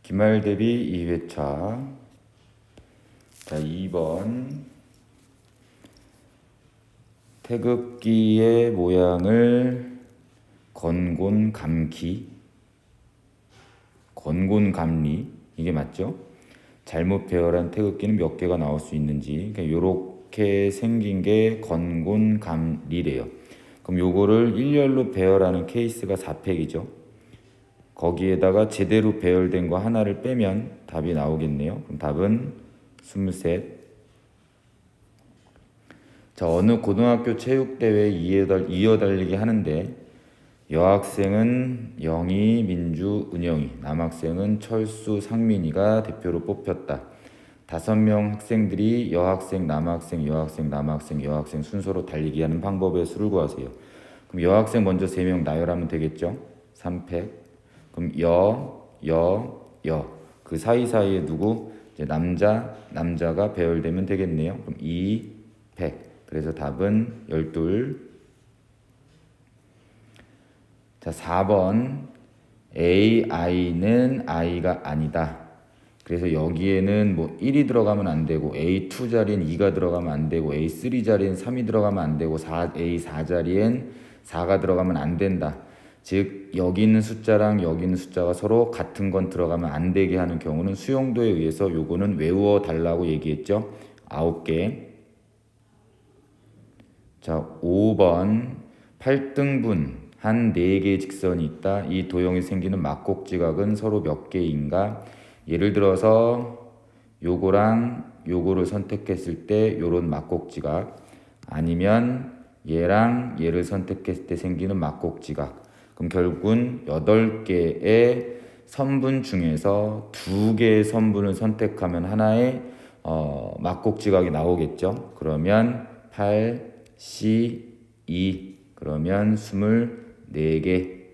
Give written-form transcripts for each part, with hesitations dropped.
기말 대비 2회차. 자, 2번. 태극기의 모양을 건곤감기. 건곤감리. 이게 맞죠? 잘못 배열한 태극기는 몇 개가 나올 수 있는지. 그러니까 요렇게 생긴 게 건곤감리래요. 그럼 요거를 일렬로 배열하는 케이스가 4팩이죠. 거기에다가 제대로 배열된 거 하나를 빼면 답이 나오겠네요. 그럼 답은 23. 자, 어느 고등학교 체육대회 이어달리기 하는데 여학생은 영희, 민주, 은영이, 남학생은 철수, 상민이가 대표로 뽑혔다. 5명 학생들이 여학생, 남학생, 여학생, 남학생, 여학생 순서로 달리기 하는 방법의 수를 구하세요. 그럼 여학생 먼저 3명 나열하면 되겠죠? 3팩. 그럼 여. 그 사이사이에 누구? 이제 남자가 배열되면 되겠네요. 그럼 2팩. 그래서 답은 12. 자, 4번. AI는 I가 아니다. 그래서 여기에는 뭐 1이 들어가면 안 되고 A2 자리엔 2가 들어가면 안 되고 A3 자리엔 3이 들어가면 안 되고 A4 자리엔 4가 들어가면 안 된다. 즉 여기 있는 숫자랑 여기 있는 숫자가 서로 같은 건 들어가면 안 되게 하는 경우는 수용도에 의해서 요거는 외워 달라고 얘기했죠. 9개. 자, 5번. 8등분 한 4개의 직선이 있다. 이 도형이 생기는 막곡지각은 서로 몇 개인가? 예를 들어서 요거랑 요거를 선택했을 때 요런 막곡지각, 아니면 얘랑 얘를 선택했을 때 생기는 막곡지각. 그럼 결국은 8개의 선분 중에서 2개의 선분을 선택하면 하나의 막곡지각이 나오겠죠. 그러면 8, C, 2. 그러면 24개.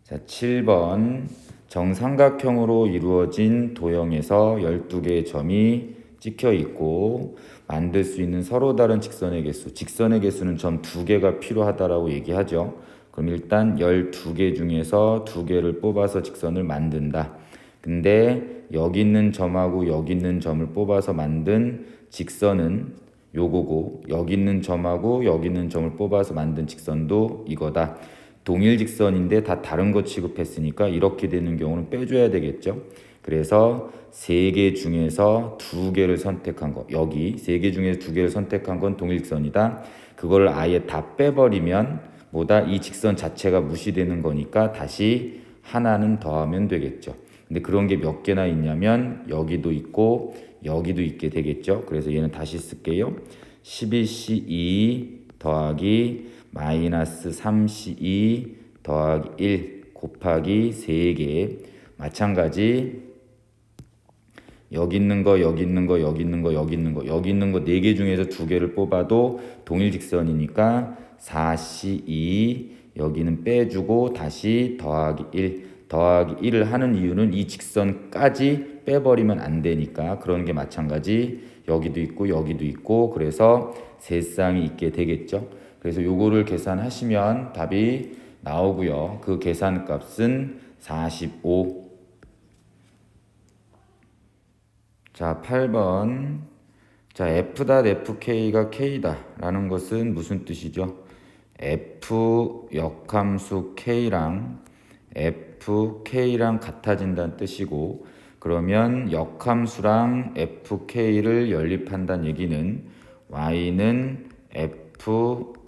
자, 7번. 정삼각형으로 이루어진 도형에서 12개의 점이 찍혀 있고 만들 수 있는 서로 다른 직선의 개수. 직선의 개수는 점 2개가 필요하다라고 얘기하죠. 그럼 일단 12개 중에서 2개를 뽑아서 직선을 만든다. 근데 여기 있는 점하고 여기 있는 점을 뽑아서 만든 직선은 요거고, 여기 있는 점하고 여기 있는 점을 뽑아서 만든 직선도 이거다. 동일 직선인데 다 다른 거 취급했으니까 이렇게 되는 경우는 빼줘야 되겠죠. 그래서 3개 중에서 2개를 선택한 거, 여기 3개 중에서 2개를 선택한 건 동일 직선이다. 그걸 아예 다 빼버리면 뭐다? 이 직선 자체가 무시되는 거니까 다시 하나는 더하면 되겠죠. 근데 그런 게 몇 개나 있냐면 여기도 있고 여기도 있게 되겠죠. 그래서 얘는 다시 쓸게요. 12C2 더하기 마이너스 3C2 더하기 1 곱하기 3개. 마찬가지 여기 있는 거, 여기 있는 거, 여기 있는 거, 여기 있는 거, 여기 있는 거 4개 중에서 2개를 뽑아도 동일 직선이니까 4C2 여기는 빼주고 다시 더하기 1 더하기 1을 하는 이유는 이 직선까지 빼버리면 안 되니까. 그런 게 마찬가지 여기도 있고 여기도 있고 그래서 세 쌍이 있게 되겠죠. 그래서 요거를 계산하시면 답이 나오고요. 그 계산값은 45. 자, 8번. 자, F.FK가 K다 라는 것은 무슨 뜻이죠? F 역함수 K랑 FK랑 같아진다는 뜻이고, 그러면 역함수랑 FK를 연립한다는 얘기는 Y는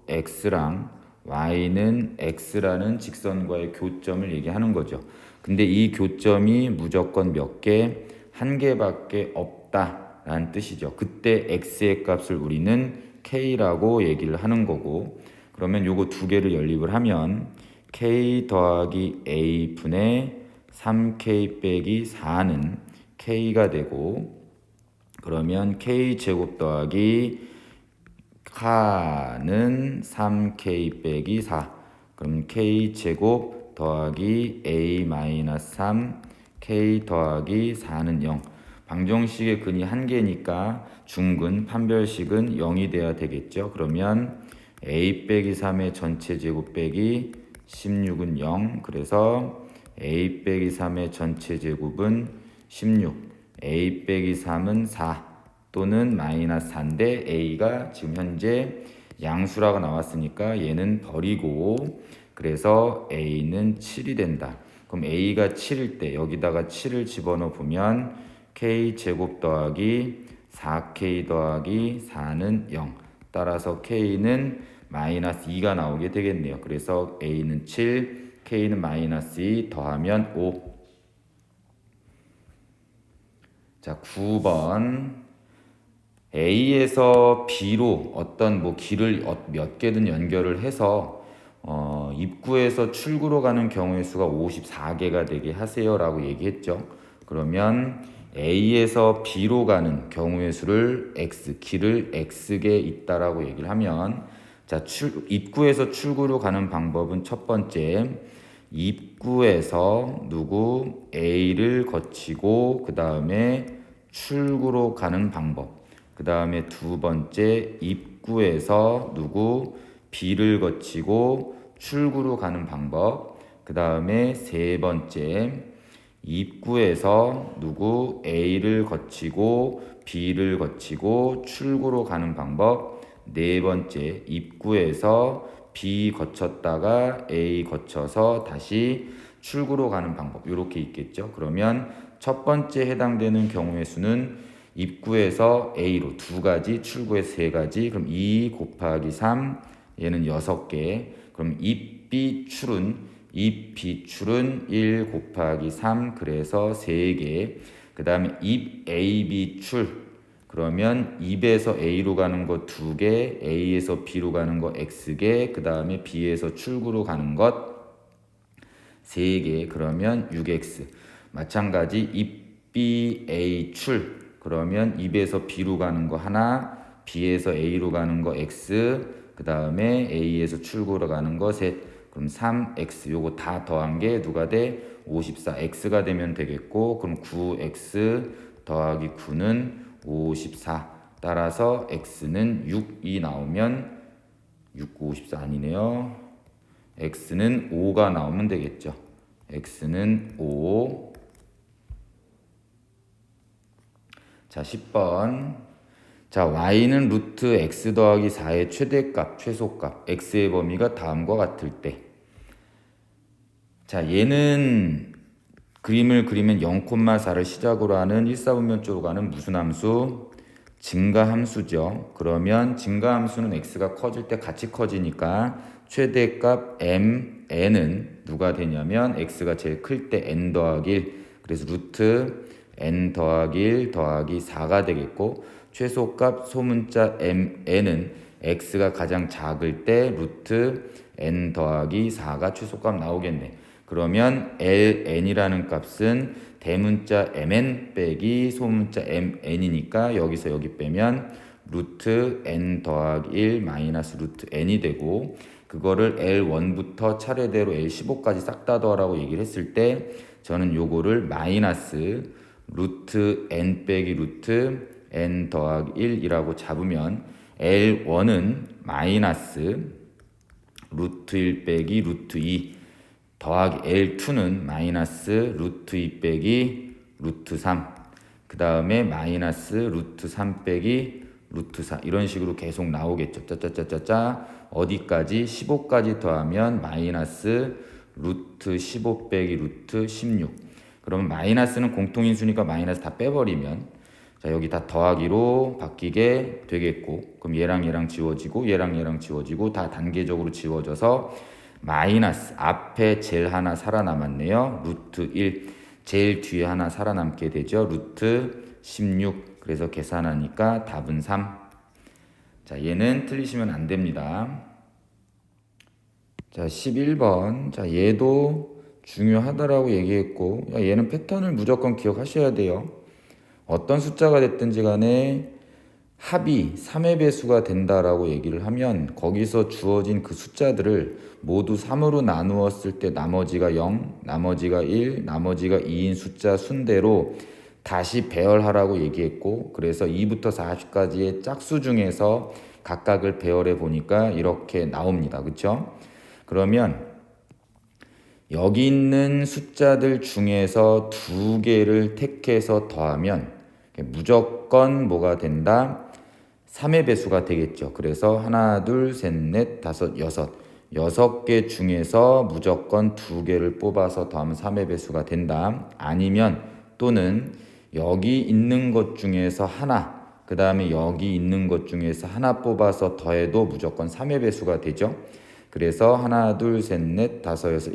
FX랑 Y는 X라는 직선과의 교점을 얘기하는 거죠. 근데 이 교점이 무조건 몇 개? 1개밖에 없다라는 뜻이죠. 그때 X의 값을 우리는 K라고 얘기를 하는 거고, 그러면 요거 2개를 연립을 하면 K 더하기 A 분의 3K 빼기 4는 K가 되고, 그러면 K 제곱 더하기 카는 3K 빼기 4. 그럼 K 제곱 더하기 A 마이너스 3 K 더하기 4는 0. 방정식의 근이 1개니까 중근 판별식은 0이 돼야 되겠죠. 그러면 A 빼기 3의 전체 제곱 빼기 16은 0. 그래서 a 빼기 3의 전체 제곱은 16. a 빼기 3은 4 또는 마이너스 4인데 a가 지금 현재 양수라고 나왔으니까 얘는 버리고 그래서 a는 7이 된다. 그럼 a가 7일 때 여기다가 7을 집어넣어 보면 k 제곱 더하기 4k 더하기 4는 0. 따라서 k는 마이너스 2가 나오게 되겠네요. 그래서 a는 7, k는 마이너스 2 더하면 5. 자, 9번. A에서 B로 어떤 뭐 길을 몇 개든 연결을 해서 입구에서 출구로 가는 경우의 수가 54개가 되게 하세요 라고 얘기했죠. 그러면 A에서 B로 가는 경우의 수를 길을 X개 있다라고 얘기를 하면 자, 입구에서 출구로 가는 방법은 첫 번째 입구에서 A를 거치고 그 다음에 출구로 가는 방법. 그 다음에 두 번째 입구에서 B를 거치고 출구로 가는 방법. 그 다음에 세 번째 입구에서 A를 거치고 B를 거치고 출구로 가는 방법. 네 번째 입구에서 B 거쳤다가 A 거쳐서 다시 출구로 가는 방법. 이렇게 있겠죠. 그러면 첫 번째 해당되는 경우의 수는 입구에서 A로 2가지, 출구에서 3가지. 그럼 2 곱하기 3, 얘는 6개. 그럼 입B출은 1 곱하기 3, 그래서 3개. 그 다음에 입AB출, 그러면 입에서 A로 가는 거 2개, A에서 B로 가는 거 X개, 그 다음에 B에서 출구로 가는 것 3개, 그러면 6X. 마찬가지 입BA출, 그러면 입에서 B로 가는 거 하나, B에서 A로 가는 거 X, 그 다음에 A에서 출구로 가는 거 셋. 그럼 3X, 요거 다 더한 게 누가 돼? 54X가 되면 되겠고, 그럼 9X 더하기 9는 54. 따라서 X는 6이 나오면 6, 54 아니네요. X는 5가 나오면 되겠죠. X는 5. 자, 10번. 자, Y는 루트 X 더하기 4의 최대값, 최소값, X의 범위가 다음과 같을 때. 자, 얘는 그림을 그리면 0,4를 시작으로 하는 1사분면적으로 가는 무슨 함수? 증가함수죠. 그러면 증가함수는 x가 커질 때 같이 커지니까 최대값 n은 누가 되냐면 x가 제일 클 때 n 더하기 1. 그래서 루트 n 더하기 1 더하기 4가 되겠고, 최소값 소문자 n은 x가 가장 작을 때 루트 n 더하기 4가 최소값 나오겠네. 그러면 ln이라는 값은 대문자 mn 빼기 소문자 mn이니까 여기서 여기 빼면 루트 n 더하기 1 마이너스 루트 n이 되고, 그거를 L1부터 차례대로 L15까지 싹 다 더하라고 얘기를 했을 때 저는 요거를 마이너스 루트 n 빼기 루트 n 더하기 1이라고 잡으면 L1은 마이너스 루트 1 빼기 루트 2 더하기 L2는 마이너스 루트 2 빼기 루트 3, 그 다음에 마이너스 루트 3 빼기 루트 4, 이런 식으로 계속 나오겠죠. 짜짜짜짜짜 어디까지? 15까지 더하면 마이너스 루트 15 빼기 루트 16. 그러면 마이너스는 공통인수니까 마이너스 다 빼버리면 자, 여기 다 더하기로 바뀌게 되겠고, 그럼 얘랑 지워지고 얘랑 지워지고 다 단계적으로 지워져서 마이너스 앞에 제일 하나 살아남았네요. 루트 1. 제일 뒤에 하나 살아남게 되죠. 루트 16. 그래서 계산하니까 답은 3. 자, 얘는 틀리시면 안 됩니다. 자, 11번. 자, 얘도 중요하다라고 얘기했고, 얘는 패턴을 무조건 기억하셔야 돼요. 어떤 숫자가 됐든지 간에 합이 3의 배수가 된다라고 얘기를 하면 거기서 주어진 그 숫자들을 모두 3으로 나누었을 때 나머지가 0, 나머지가 1, 나머지가 2인 숫자 순대로 다시 배열하라고 얘기했고, 그래서 2부터 40까지의 짝수 중에서 각각을 배열해 보니까 이렇게 나옵니다. 그렇죠? 그러면 여기 있는 숫자들 중에서 두 개를 택해서 더하면 무조건 뭐가 된다? 3의 배수가 되겠죠. 그래서 하나, 둘, 셋, 넷, 다섯, 여섯 개 중에서 무조건 두 개를 뽑아서 더하면 3의 배수가 된다. 아니면 또는 여기 있는 것 중에서 하나, 그 다음에 여기 있는 것 중에서 하나 뽑아서 더해도 무조건 3의 배수가 되죠. 그래서 하나, 둘, 셋, 넷, 다섯, 여섯,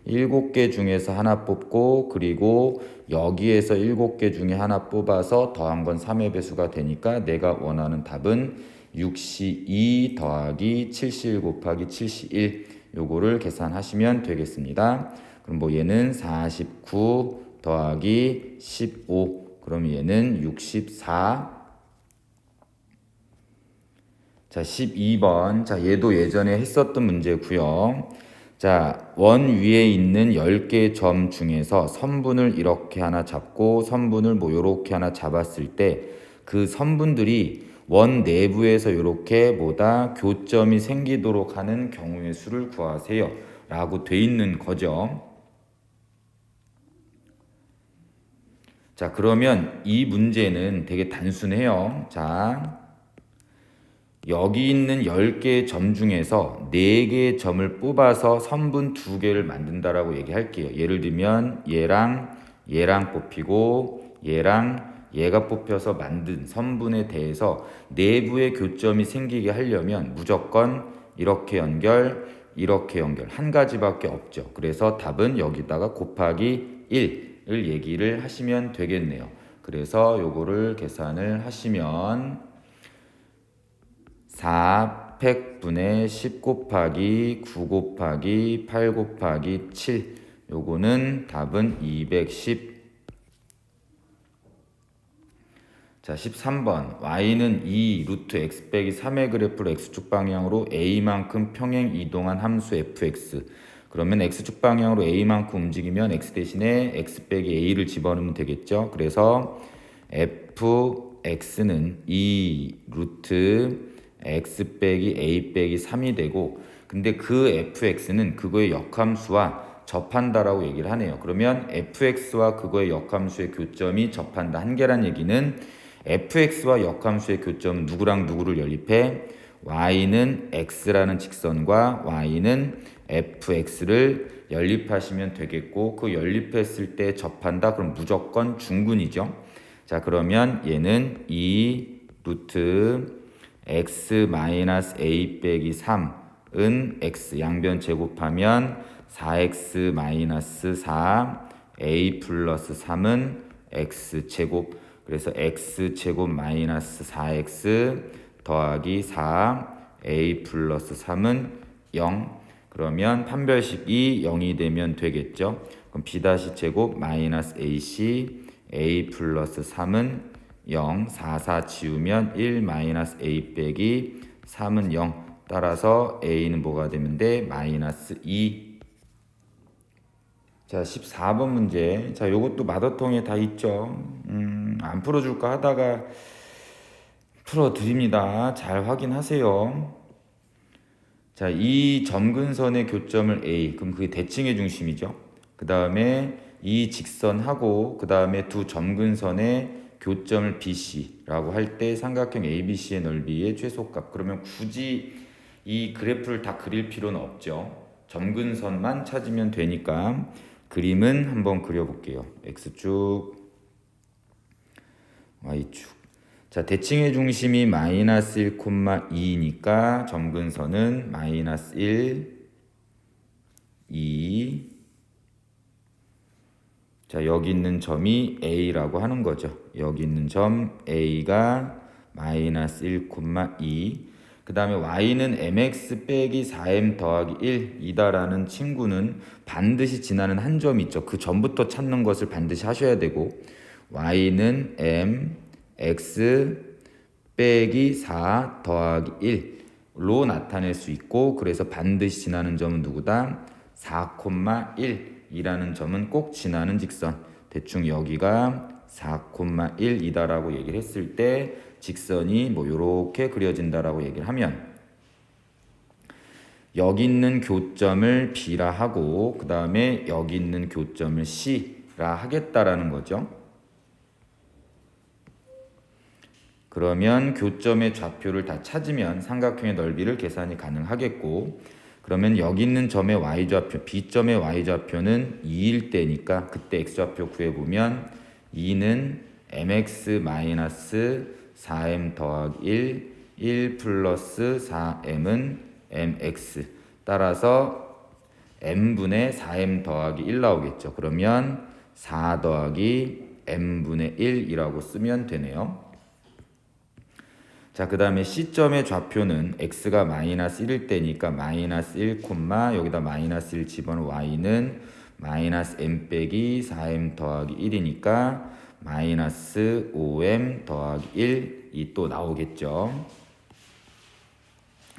일곱 개 중에서 하나 뽑고, 그리고 여기에서 7개 중에 하나 뽑아서 더한 건 3의 배수가 되니까 내가 원하는 답은 62 더하기 77 곱하기 71, 요거를 계산하시면 되겠습니다. 그럼 뭐 얘는 49 더하기 15, 그럼 얘는 64. 자, 12번. 자, 얘도 예전에 했었던 문제고요. 자, 원 위에 있는 10개의 점 중에서 선분을 이렇게 하나 잡고 선분을 뭐 요렇게 하나 잡았을 때 그 선분들이 원 내부에서 요렇게 뭐다 교점이 생기도록 하는 경우의 수를 구하세요 라고 돼 있는 거죠. 자, 그러면 이 문제는 되게 단순해요. 자, 여기 있는 10개의 점 중에서 4개의 점을 뽑아서 선분 2개를 만든다라고 얘기할게요. 예를 들면 얘랑 뽑히고 얘랑 얘가 뽑혀서 만든 선분에 대해서 내부의 교점이 생기게 하려면 무조건 이렇게 연결, 이렇게 연결 한 가지밖에 없죠. 그래서 답은 여기다가 곱하기 1을 얘기를 하시면 되겠네요. 그래서 요거를 계산을 하시면 4 팩분의 10 곱하기 9 곱하기 8 곱하기 7, 요거는 답은 210. 자, 13번. y는 2 루트 x 빼기 3의 그래프를 x축 방향으로 a만큼 평행 이동한 함수 fx. 그러면 x축 방향으로 a만큼 움직이면 x 대신에 x 빼기 a를 집어넣으면 되겠죠. 그래서 fx는 2 루트 x 빼기 a 빼기 3이 되고, 근데 그 fx는 그거의 역함수와 접한다라고 얘기를 하네요. 그러면 fx와 그거의 역함수의 교점이 접한다. 한 개란 얘기는 fx와 역함수의 교점은 누구랑 누구를 연립해? y는 x라는 직선과 y는 fx를 연립하시면 되겠고, 그 연립했을 때 접한다. 그럼 무조건 중근이죠. 자, 그러면 얘는 2 루트 x 마이너스 a 빼기 3은 x 양변 제곱하면 4x 마이너스 4 a 플러스 3은 x 제곱. 그래서 x 제곱 마이너스 4x 더하기 4 a 플러스 3은 0. 그러면 판별식이 0이 되면 되겠죠. 그럼 b 다시 제곱 마이너스 ac a 플러스 3은 0, 4 지우면 1 마이너스 a 빼기 3은 0. 따라서 a는 뭐가 되면 돼? 마이너스 2. 자, 14번 문제. 자, 요것도 마더통에 다 있죠. 안 풀어줄까 하다가 풀어드립니다. 잘 확인하세요. 자, 이 점근선의 교점을 A, 그럼 그게 대칭의 중심이죠. 그 다음에 이 직선하고 그 다음에 두 점근선의 교점을 BC라고 할 때 삼각형 ABC의 넓이의 최소값. 그러면 굳이 이 그래프를 다 그릴 필요는 없죠. 점근선만 찾으면 되니까 그림은 한번 그려볼게요. X축, Y축. 자, 대칭의 중심이 마이너스 1, 2니까 점근선은 마이너스 1, 2. 자, 여기 있는 점이 A라고 하는 거죠. 여기 있는 점 A가 마이너스 1, 2. 그 다음에 Y는 mx 빼기 4m 더하기 1이다라는 친구는 반드시 지나는 한 점이 있죠. 그 점부터 찾는 것을 반드시 하셔야 되고, Y는 mx 빼기 4 더하기 1로 나타낼 수 있고, 그래서 반드시 지나는 점은 누구다? 4,1이라는 점은 꼭 지나는 직선. 대충 여기가 4,1이다라고 얘기를 했을 때 직선이 뭐 요렇게 그려진다라고 얘기를 하면, 여기 있는 교점을 B라 하고 그 다음에 여기 있는 교점을 C라 하겠다라는 거죠. 그러면 교점의 좌표를 다 찾으면 삼각형의 넓이를 계산이 가능하겠고, 그러면 여기 있는 점의 y좌표, B점의 y좌표는 2일 때니까 그때 x좌표 구해보면 2는 mx-4m 더하기 1 플러스 4m은 mx, 따라서 m분의 4m 더하기 1 나오겠죠. 그러면 4 더하기 m분의 1이라고 쓰면 되네요. 자, 그 다음에 C점의 좌표는 x가 마이너스 1일 때니까 마이너스 1, 여기다 마이너스 1 집어넣은 y는 마이너스 m 빼기 4m 더하기 1이니까 마이너스 5m 더하기 1이 또 나오겠죠.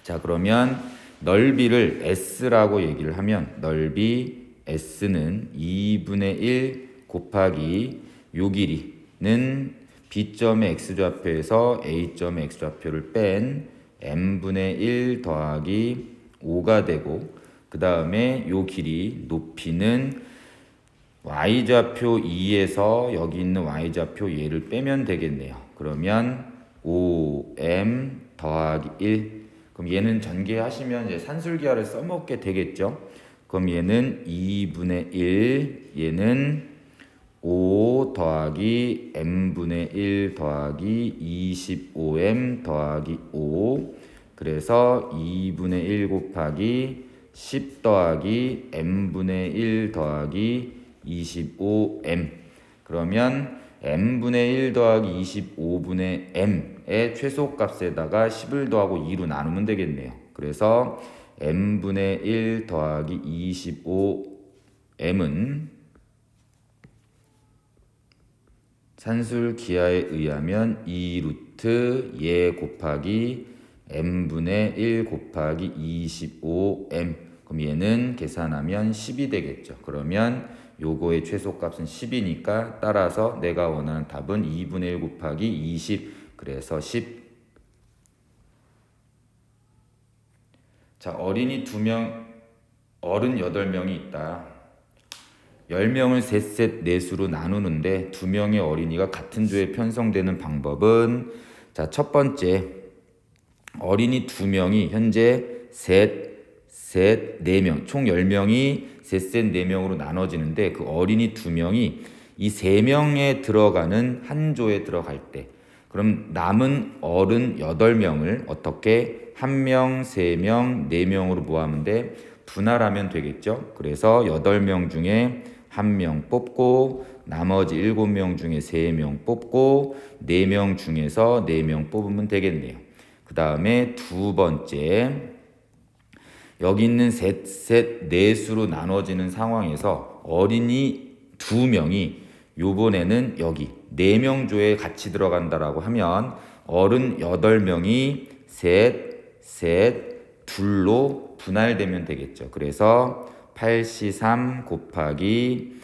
자, 그러면 넓이를 S라고 얘기를 하면 넓이 S는 2분의 1 곱하기 요 길이는 B점의 x좌표에서 A점의 x좌표를 뺀 m분의 1 더하기 5가 되고, 그 다음에 요 길이 높이는 y좌표 2에서 여기 있는 y좌표 얘를 빼면 되겠네요. 그러면 5m 더하기 1, 그럼 얘는 전개하시면 이제 산술기하를 써먹게 되겠죠. 그럼 얘는 2분의 1, 얘는 5 더하기 m분의 1 더하기 25m 더하기 5, 그래서 2분의 1 곱하기 10 더하기 m분의 1 더하기 25m, 그러면 m분의 1 더하기 25분의 m의 최소값에다가 10을 더하고 2로 나누면 되겠네요. 그래서 m분의 1 더하기 25m은 산술 기하에 의하면 2루트 예 곱하기 m분의 1 곱하기 25m, 그럼 얘는 계산하면 10이 되겠죠. 그러면 요거의 최소값은 10이니까 따라서 내가 원하는 답은 2분의 1 곱하기 20, 그래서 10. 자, 어린이 2명, 어른 8명이 있다. 10명을 3셋 4수로 나누는데 2명의 어린이가 같은 조에 편성되는 방법은, 자, 첫 번째, 어린이 2명이 현재 셋, 4명, 총 10명이 3셋 4명으로 나눠지는데 그 어린이 2명이 이 3명에 들어가는 한 조에 들어갈 때, 그럼 남은 어른 8명을 어떻게 1명, 3명, 4명으로 모아면 돼? 분할하면 되겠죠. 그래서 8명 중에 1명 뽑고 나머지 7명 중에 3명 뽑고 4명 중에서 4명 뽑으면 되겠네요. 그 다음에 두 번째, 여기 있는 셋, 넷수로 나눠지는 상황에서 어린이 2명이 요번에는 여기 4명 조에 같이 들어간다라고 하면 어른 8명이 셋, 둘로 분할되면 되겠죠. 그래서 8C3 곱하기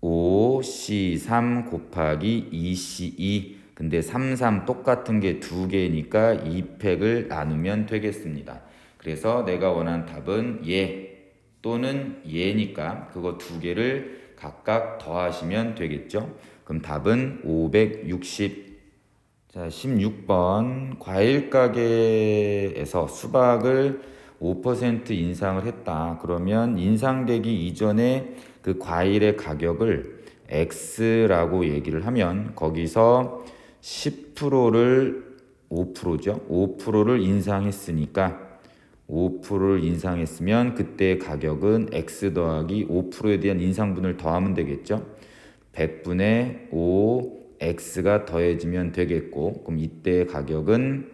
5C3 곱하기 2C2, 근데 3 똑같은 게 2개니까 2팩을 나누면 되겠습니다. 그래서 내가 원하는 답은 얘 또는 얘니까 그거 2개를 각각 더하시면 되겠죠. 그럼 답은 560. 자, 16번, 과일 가게에서 수박을 5% 인상을 했다. 그러면 인상되기 이전에 그 과일의 가격을 X라고 얘기를 하면 거기서 10%를 5%죠. 5%를 인상했으니까 5%를 인상했으면 그때 가격은 X 더하기 5%에 대한 인상분을 더하면 되겠죠. 100분의 5 X가 더해지면 되겠고, 그럼 이때의 가격은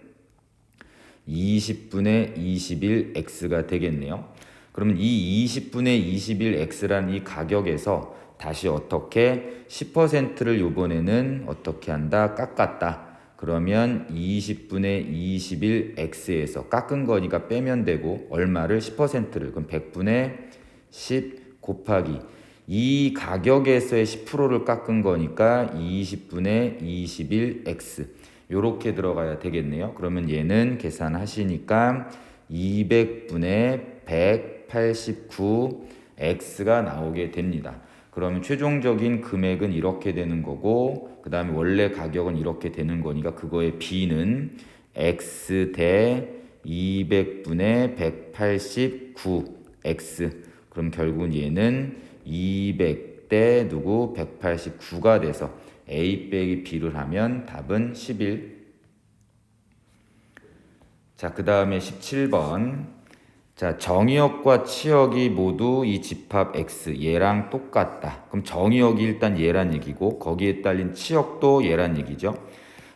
20분의 21 X가 되겠네요. 그러면 이 20분의 21 X라는 이 가격에서 다시 어떻게 10%를 요번에는 어떻게 한다? 깎았다. 그러면 20분의 21 X에서 깎은 거니까 빼면 되고 얼마를? 10%를. 그럼 100분의 10 곱하기 이 가격에서의 10%를 깎은 거니까 20분의 21 X. 요렇게 들어가야 되겠네요. 그러면 얘는 계산하시니까 200분의 189 x가 나오게 됩니다. 그러면 최종적인 금액은 이렇게 되는 거고 그 다음에 원래 가격은 이렇게 되는 거니까 그거의 b는 x 대 200분의 189 x. 그럼 결국은 얘는 200 대 누구 189가 돼서 a 빼기 b를 하면 답은 11. 자, 그 다음에 17번. 자, 정의역과 치역이 모두 이 집합 x 얘랑 똑같다. 그럼 정의역이 일단 얘란 얘기고 거기에 딸린 치역도 얘란 얘기죠.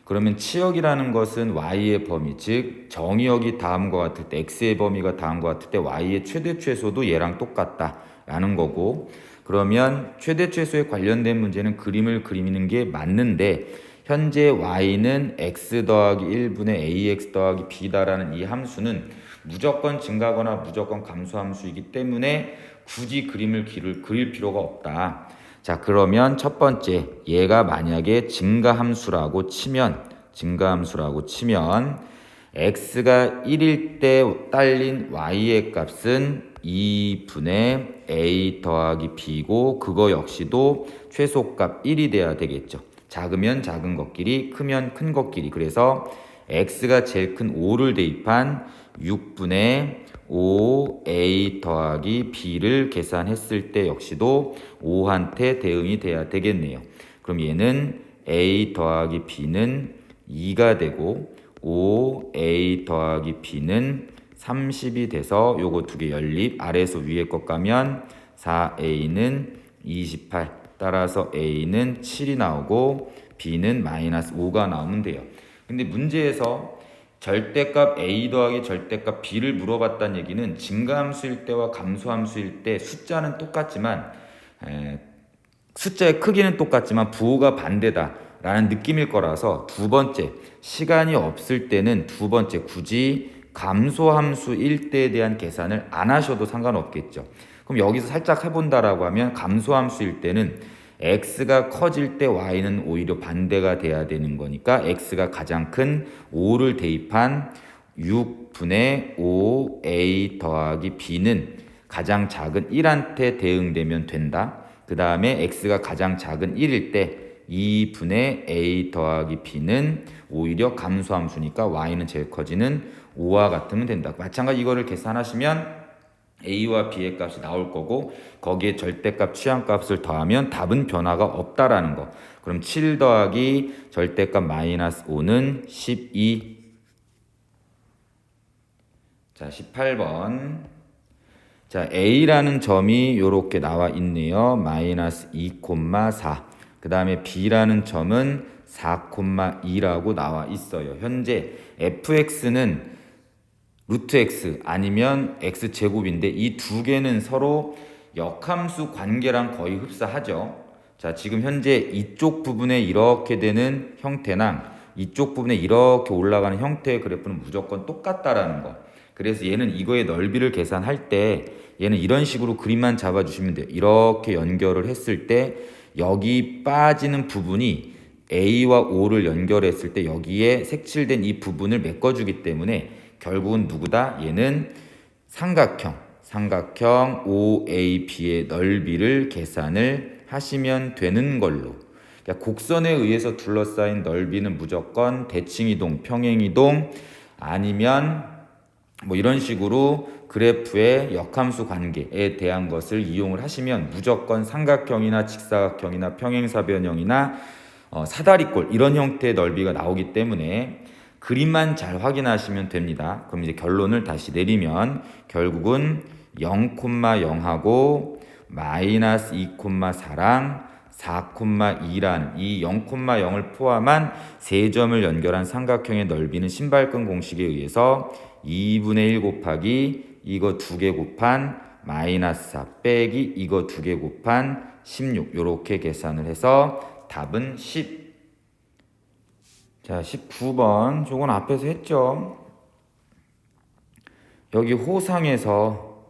그러면 치역이라는 것은 y의 범위, 즉 정의역이 다음과 같을 때 x의 범위가 다음과 같을 때 y의 최대 최소도 얘랑 똑같다라는 거고, 그러면 최대 최소에 관련된 문제는 그림을 그리는 게 맞는데 현재 y는 x 더하기 1분의 ax 더하기 b다라는 이 함수는 무조건 증가하거나 무조건 감소함수이기 때문에 굳이 그림을 그릴 필요가 없다. 자, 그러면 첫 번째, 얘가 만약에 증가함수라고 치면 x가 1일 때 딸린 y의 값은 2분의 a 더하기 b고 그거 역시도 최소값 1이 돼야 되겠죠. 작으면 작은 것끼리, 크면 큰 것끼리. 그래서 x가 제일 큰 5를 대입한 6분의 5a 더하기 b를 계산했을 때 역시도 5한테 대응이 돼야 되겠네요. 그럼 얘는 a 더하기 b는 2가 되고 5a 더하기 b는 30이 돼서 요거 두 개 연립, 아래에서 위에 것 가면 4a는 28, 따라서 a는 7이 나오고 b는 마이너스 5가 나오면 돼요. 근데 문제에서 절대값 a 더하기 절대값 b를 물어봤다는 얘기는 증가함수일 때와 감소함수일 때 숫자는 똑같지만 숫자의 크기는 똑같지만 부호가 반대다 라는 느낌일 거라서 두 번째, 시간이 없을 때는 두 번째 굳이 감소함수일 때에 대한 계산을 안 하셔도 상관없겠죠. 그럼 여기서 살짝 해본다라고 하면 감소함수일 때는 x가 커질 때 y는 오히려 반대가 돼야 되는 거니까 x가 가장 큰 5를 대입한 6분의 5a 더하기 b는 가장 작은 1한테 대응되면 된다. 그 다음에 x가 가장 작은 1일 때 2분의 a 더하기 b는 오히려 감소함수니까 y는 제일 커지는 5와 같으면 된다. 마찬가지 이거를 계산하시면 a와 b의 값이 나올 거고 거기에 절대값 취향값을 더하면 답은 변화가 없다라는 거. 그럼 7 더하기 절대값 마이너스 5는 12. 자, 18번. 자, a라는 점이 이렇게 나와 있네요. 마이너스 2,4. 그 다음에 b라는 점은 4,2라고 나와 있어요. 현재 fx는 루트 x 아니면 x제곱인데 이 두 개는 서로 역함수 관계랑 거의 흡사하죠. 자, 지금 현재 이쪽 부분에 이렇게 되는 형태랑 이쪽 부분에 이렇게 올라가는 형태의 그래프는 무조건 똑같다라는 거. 그래서 얘는 이거의 넓이를 계산할 때 얘는 이런 식으로 그림만 잡아주시면 돼요. 이렇게 연결을 했을 때 여기 빠지는 부분이 A와 O를 연결했을 때 여기에 색칠된 이 부분을 메꿔주기 때문에 결국은 누구다? 얘는 삼각형 OAB의 넓이를 계산을 하시면 되는 걸로. 그러니까 곡선에 의해서 둘러싸인 넓이는 무조건 대칭이동, 평행이동 아니면 뭐 이런 식으로 그래프의 역함수 관계에 대한 것을 이용을 하시면 무조건 삼각형이나 직사각형이나 평행사변형이나 사다리꼴 이런 형태의 넓이가 나오기 때문에 그림만 잘 확인하시면 됩니다. 그럼 이제 결론을 다시 내리면 결국은 0,0하고 마이너스 2,4랑 4,2라는 이 0,0을 포함한 세 점을 연결한 삼각형의 넓이는 신발끈 공식에 의해서 2분의 1 곱하기 이거 두 개 곱한 마이너스 4 빼기 이거 두 개 곱한 16 이렇게 계산을 해서 답은 10. 자, 19번 저건 앞에서 했죠. 여기 호상에서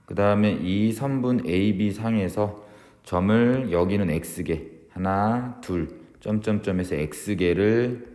그 다음에 이 선분 AB 상에서 점을 여기는 X개 하나 둘 점점점에서 X개를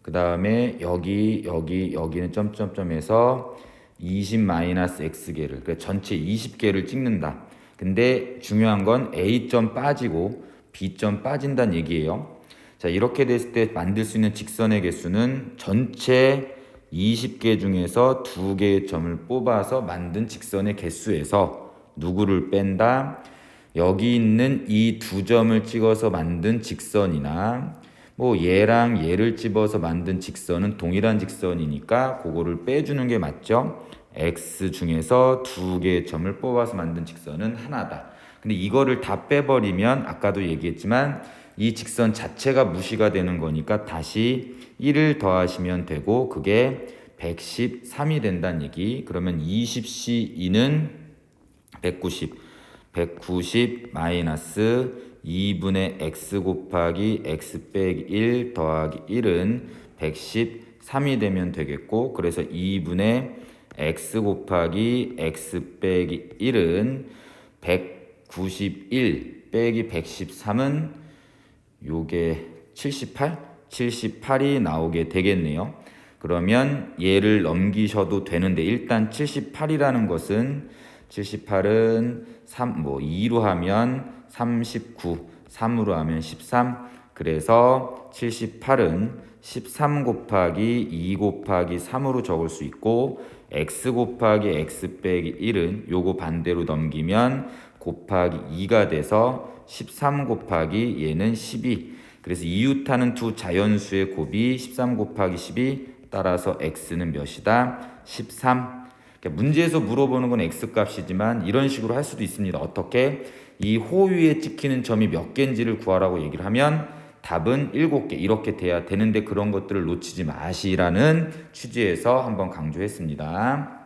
그 다음에 여기는 점점점에서 20-x개를, 그러니까 전체 20개를 찍는다. 근데 중요한 건 A점 빠지고 B점 빠진다는 얘기예요. 자, 이렇게 됐을 때 만들 수 있는 직선의 개수는 전체 20개 중에서 2개의 점을 뽑아서 만든 직선의 개수에서 누구를 뺀다? 여기 있는 이 두 점을 찍어서 만든 직선이나 뭐 얘랑 얘를 집어서 만든 직선은 동일한 직선이니까 그거를 빼주는 게 맞죠. x 중에서 2개의 점을 뽑아서 만든 직선은 하나다. 근데 이거를 다 빼버리면 아까도 얘기했지만 이 직선 자체가 무시가 되는 거니까 다시 1을 더하시면 되고 그게 113이 된다는 얘기. 그러면 20C2는 190 마이너스 2분의 x 곱하기 x 빼기 1 더하기 1은 113이 되면 되겠고, 그래서 2분의 x 곱하기 x 빼기 1은 191 빼기 113은 요게 78이 나오게 되겠네요. 그러면 얘를 넘기셔도 되는데 일단 78이라는 것은 78은 2로 하면 39, 3으로 하면 13. 그래서 78은 13 곱하기 2 곱하기 3으로 적을 수 있고 x 곱하기 x 빼기 1은 요거 반대로 넘기면 곱하기 2가 돼서 13 곱하기 얘는 12. 그래서 이웃하는 두 자연수의 곱이 13 곱하기 12. 따라서 x는 몇이다? 13. 문제에서 물어보는 건 x값이지만 이런 식으로 할 수도 있습니다. 어떻게? 이 호위에 찍히는 점이 몇 개인지를 구하라고 얘기를 하면 답은 7개 이렇게 돼야 되는데 그런 것들을 놓치지 마시라는 취지에서 한번 강조했습니다.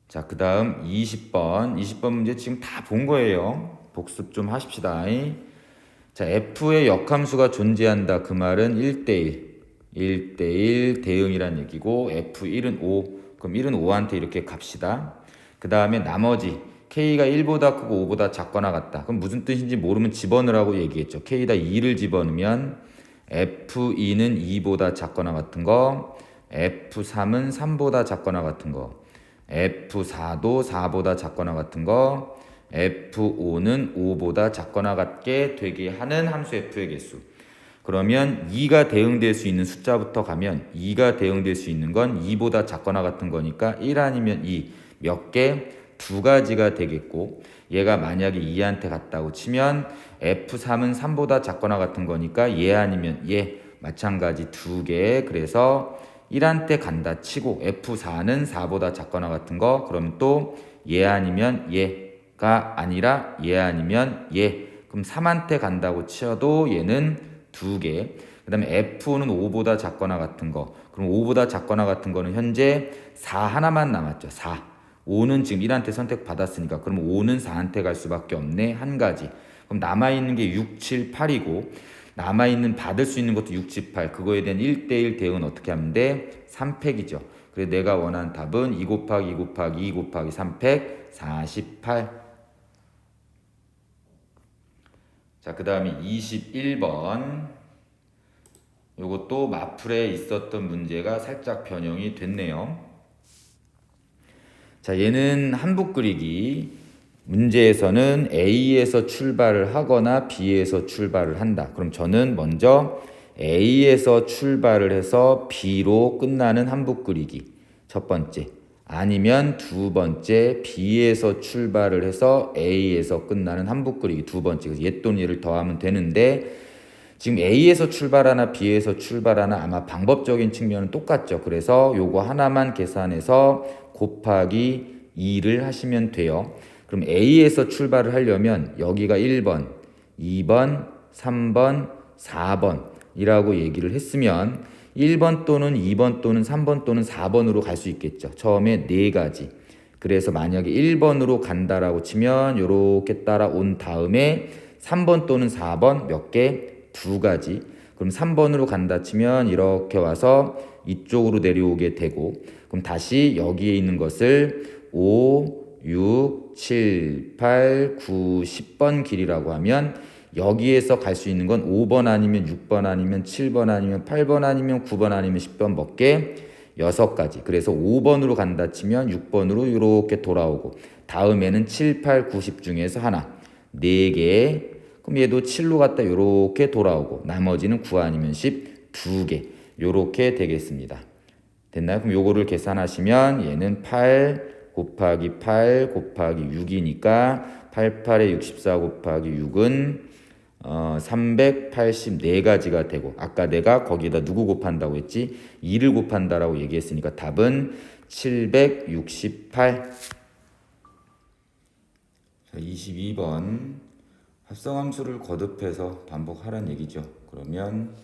자, 그 다음 20번 문제 지금 다 본 거예요. 복습 좀 하십시다. 자, f의 역함수가 존재한다. 그 말은 1대1 대응이란 얘기고 f1은 5. 그럼 1은 5한테 이렇게 갑시다. 그 다음에 나머지 k가 1보다 크고 5보다 작거나 같다. 그럼 무슨 뜻인지 모르면 집어넣으라고 얘기했죠. k에다 2를 집어넣으면 f2는 2보다 작거나 같은 거, f3은 3보다 작거나 같은 거, f4도 4보다 작거나 같은 거, f5는 5보다 작거나 같게 되게 하는 함수 f의 개수. 그러면 2가 대응될 수 있는 숫자부터 가면 2가 대응될 수 있는 건 2보다 작거나 같은 거니까 1 아니면 2 몇 개? 2가지가 되겠고, 얘가 만약에 2한테 같다고 치면 f3은 3보다 작거나 같은 거니까 얘 아니면 얘 마찬가지 2개. 그래서 1한테 간다 치고 f4는 4보다 작거나 같은 거, 그럼 또 얘 아니면 얘가 아니라 얘 아니면 얘. 그럼 3한테 간다고 치어도 얘는 2개. 그 다음에 f5는 5보다 작거나 같은 거. 그럼 5보다 작거나 같은 거는 현재 4 하나만 남았죠. 4. 5는 지금 1한테 선택받았으니까 그럼 5는 4한테 갈 수밖에 없네. 한 가지. 그럼 남아있는 게 6, 7, 8이고 남아있는 받을 수 있는 것도 6, 7, 8. 그거에 대한 1대1 대응은 어떻게 하면 돼? 3팩이죠. 그래서 내가 원하는 답은 2 곱하기 2 곱하기 2 곱하기 3팩 48. 자, 그 다음에 21번. 요것도 마플에 있었던 문제가 살짝 변형이 됐네요. 자, 얘는 한북 그리기. 문제에서는 A에서 출발을 하거나 B에서 출발을 한다. 그럼 저는 먼저 A에서 출발을 해서 B로 끝나는 한북 그리기. 첫 번째. 아니면 두 번째, B에서 출발을 해서 A에서 끝나는 한북 그리기. 두 번째. 그래서 얘 또는 얘를 더하면 되는데 지금 A에서 출발하나 B에서 출발하나 아마 방법적인 측면은 똑같죠. 그래서 요거 하나만 계산해서 곱하기 2를 하시면 돼요. 그럼 A에서 출발을 하려면 여기가 1번, 2번, 3번, 4번 이라고 얘기를 했으면 1번 또는 2번 또는 3번 또는 4번으로 갈 수 있겠죠. 처음에 4가지. 그래서 만약에 1번으로 간다라고 치면 요렇게 따라온 다음에 3번 또는 4번 몇 개? 2가지. 그럼 3번으로 간다 치면 이렇게 와서 이쪽으로 내려오게 되고, 그럼 다시 여기에 있는 것을 5, 6, 7, 8, 9, 10번 길이라고 하면 여기에서 갈 수 있는 건 5번 아니면 6번 아니면 7번 아니면 8번 아니면 9번 아니면 10번 밖에 6가지. 그래서 5번으로 간다 치면 6번으로 이렇게 돌아오고 다음에는 7, 8, 9, 10 중에서 하나 4개. 그럼 얘도 7로 갔다 이렇게 돌아오고 나머지는 9 아니면 10 2개. 이렇게 되겠습니다. 됐나요? 그럼 요거를 계산하시면 얘는 8 곱하기 8 곱하기 6이니까 88에 64 곱하기 6은 384가지가 되고 아까 내가 거기다 누구 곱한다고 했지? 2를 곱한다라고 얘기했으니까 답은 768. 자, 22번 합성함수를 거듭해서 반복하란 얘기죠. 그러면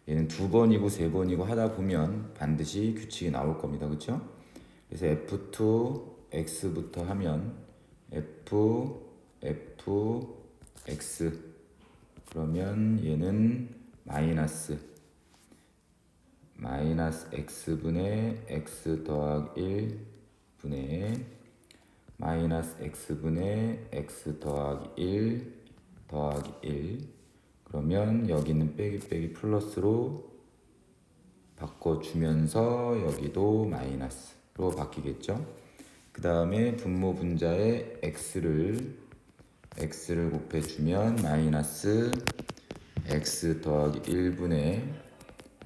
얘는 2번이고 3번이고 하다 보면 반드시 규칙이 나올 겁니다. 그렇죠? 그래서 F2X부터 하면 X 그러면 얘는 마이너스 X분의 X 더하기 1 분의 마이너스 X분의 X 더하기 1 더하기 1 그러면 여기는 빼기 플러스로 바꿔주면서 여기도 마이너스로 바뀌겠죠. 그 다음에 분모 분자에 x를 곱해주면 마이너스 x 더하기 1분의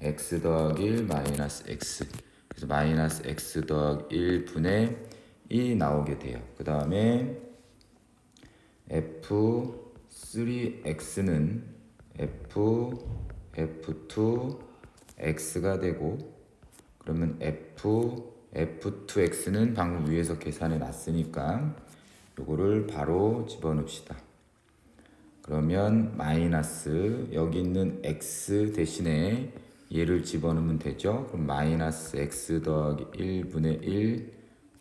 x 더하기 1 마이너스 x 그래서 마이너스 x 더하기 1분의 1이 나오게 돼요. 그 다음에 F3x는 F2x가 되고 그러면 F2x는 방금 위에서 계산해 놨으니까 요거를 바로 집어넣읍시다. 그러면 마이너스 여기 있는 x 대신에 얘를 집어넣으면 되죠. 그럼 마이너스 x 더하기 1분의 1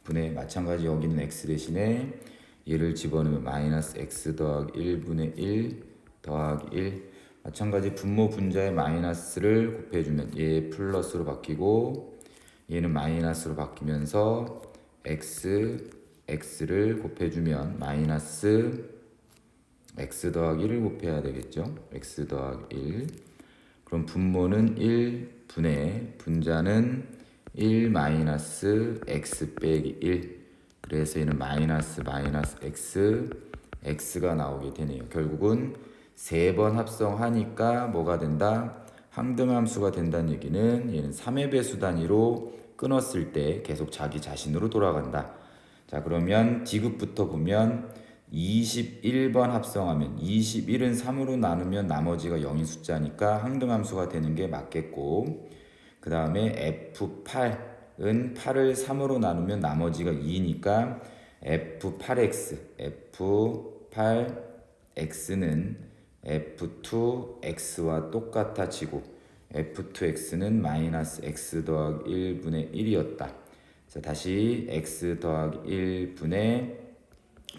분의 마찬가지 여기 있는 x 대신에 얘를 집어넣으면 마이너스 x 더하기 1분의 1 더하기 1 마찬가지 분모 분자의 마이너스를 곱해주면 얘 플러스로 바뀌고 얘는 마이너스로 바뀌면서 x를 곱해주면 마이너스 x 더하기 1을 곱해야 되겠죠. x 더하기 1 그럼 분모는 1 분의 분자는 1 마이너스 x 빼기 1 그래서 얘는 마이너스 x가 나오게 되네요. 결국은 3번 합성하니까 뭐가 된다? 항등함수가 된다는 얘기는 얘는 3의 배수 단위로 끊었을 때 계속 자기 자신으로 돌아간다. 자 그러면 디귿부터 보면 21번 합성하면 21은 3으로 나누면 나머지가 0인 숫자니까 항등함수가 되는 게 맞겠고 그 다음에 F8은 8을 3으로 나누면 나머지가 2니까 F8x는 F2x와 똑같아지고 F2x는 마이너스 x 더하기 1분의 1이었다. 자 다시 x 더하기 1분의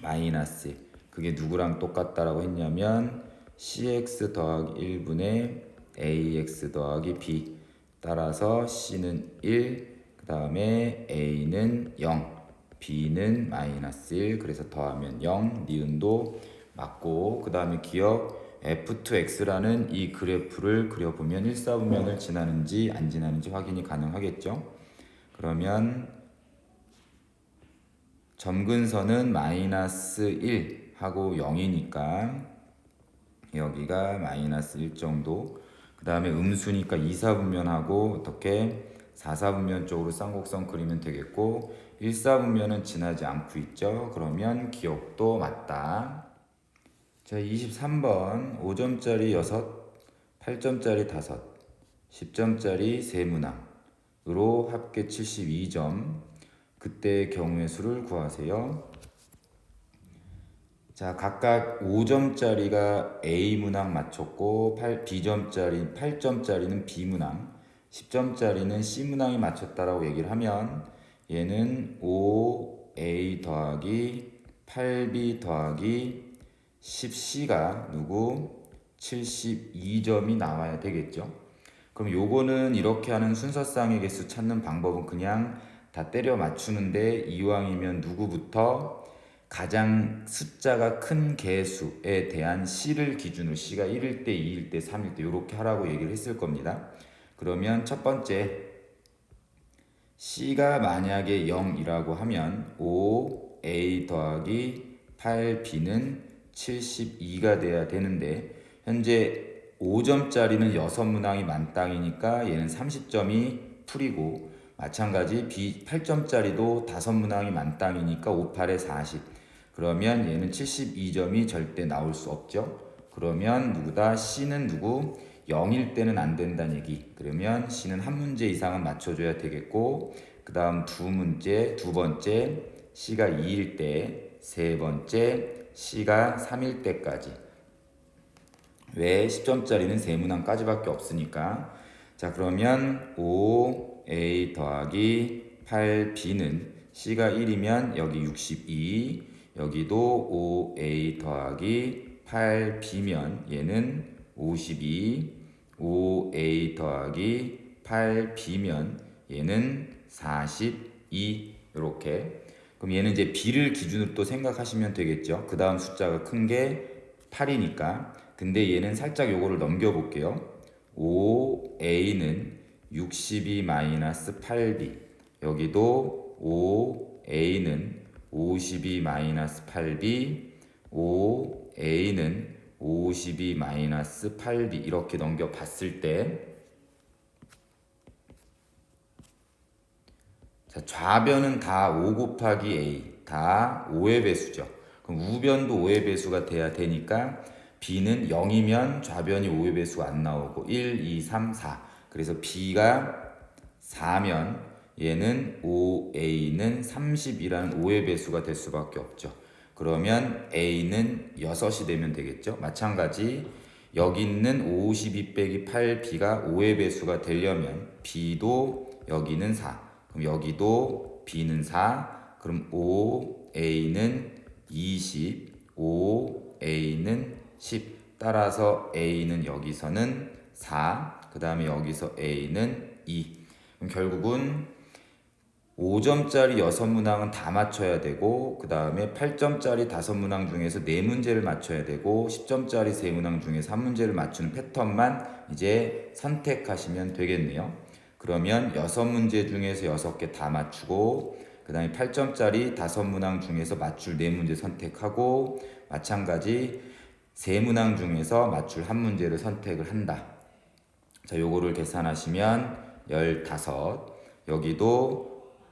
마이너스 그게 누구랑 똑같다라고 했냐면 cx 더하기 1분의 ax 더하기 b 따라서 c는 1 그 다음에 a는 0 b는 마이너스 1 그래서 더하면 0 니은도 맞고 그 다음에 기억 F2X라는 이 그래프를 그려보면 일사분면을 지나는지 안 지나는지 확인이 가능하겠죠. 그러면 점근선은 마이너스 1 하고 0이니까 여기가 마이너스 1 정도 그 다음에 음수니까 2사분면하고 어떻게 4사분면 쪽으로 쌍곡선 그리면 되겠고 1사분면은 지나지 않고 있죠. 그러면 기억도 맞다. 자 23번 5점짜리 6 8점짜리 5 10점짜리 3문항으로 합계 72점 그때의 경우의 수를 구하세요. 자 각각 5점짜리가 A문항 맞췄고 8점짜리는 B문항 10점짜리는 C문항이 맞췄다라고 얘기를 하면 얘는 5A 더하기 8B 더하기 10C가 누구? 72점이 나와야 되겠죠. 그럼 요거는 이렇게 하는 순서쌍의 개수 찾는 방법은 그냥 다 때려 맞추는데 이왕이면 누구부터 가장 숫자가 큰 개수에 대한 C를 기준으로 C가 1일 때, 2일 때, 3일 때 이렇게 하라고 얘기를 했을 겁니다. 그러면 첫 번째 C가 만약에 0이라고 하면 5A 더하기 8B는 72가 돼야 되는데 현재 5점짜리는 6문항이 만땅이니까 얘는 30점이 풀이고 마찬가지 8점짜리도 5문항이 만땅이니까 5, 8에 40 그러면 얘는 72점이 절대 나올 수 없죠. 그러면 누구다? C는 누구? 0일 때는 안 된다는 얘기. 그러면 C는 한 문제 이상은 맞춰줘야 되겠고 그 다음 두 번째 C가 2일 때, 세 번째 C가 3일 때까지. 왜? 10점짜리는 세 문항까지밖에 없으니까. 자 그러면 5A 더하기 8B는 C가 1이면 여기 62 여기도 5A 더하기 8B면 얘는 52 5A 더하기 8B면 얘는 42 이렇게. 그럼 얘는 이제 B를 기준으로 또 생각하시면 되겠죠. 그 다음 숫자가 큰 게 8이니까. 근데 얘는 살짝 요거를 넘겨 볼게요. 5A는 62-8B 여기도 5A는 52-8B 5A는 52-8B 이렇게 넘겨 봤을 때 자, 좌변은 다 5 곱하기 A 다 5의 배수죠. 그럼 우변도 5의 배수가 돼야 되니까 B는 0이면 좌변이 5의 배수가 안 나오고 1, 2, 3, 4 그래서 B가 4면 얘는 5A는 30이라는 5의 배수가 될 수밖에 없죠. 그러면 A는 6이 되면 되겠죠. 마찬가지 여기 있는 52 빼기 8B가 5의 배수가 되려면 B도 여기는 4 그럼 여기도 B는 4 그럼 5A는 20 5A는 10 따라서 A는 여기서는 4 그 다음에 여기서 A는 2 그럼 결국은 5점짜리 6문항은 다 맞춰야 되고 그 다음에 8점짜리 5문항 중에서 4문제를 맞춰야 되고 10점짜리 3문항 중에서 1문제를 맞추는 패턴만 이제 선택하시면 되겠네요. 그러면 6문제 중에서 6개 다 맞추고 그 다음에 8점짜리 5문항 중에서 맞출 4문제 선택하고 마찬가지 3문항 중에서 맞출 1문제를 선택을 한다. 자, 요거를 계산하시면 15 여기도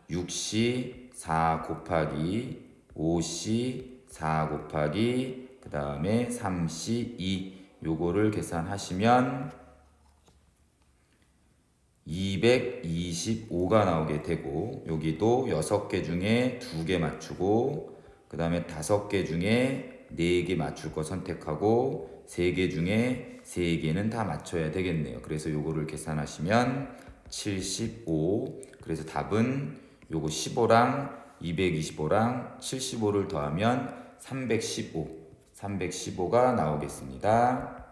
6C 4 곱하기 5C 4 곱하기 그 다음에 3C 2 요거를 계산하시면 225가 나오게 되고 여기도 6개 중에 2개 맞추고 그 다음에 5개 중에 4개 맞출 거 선택하고 3개 중에 3개는 다 맞춰야 되겠네요. 그래서 요거를 계산하시면 75 그래서 답은 요거 15랑 225랑 75를 더하면 315가 나오겠습니다.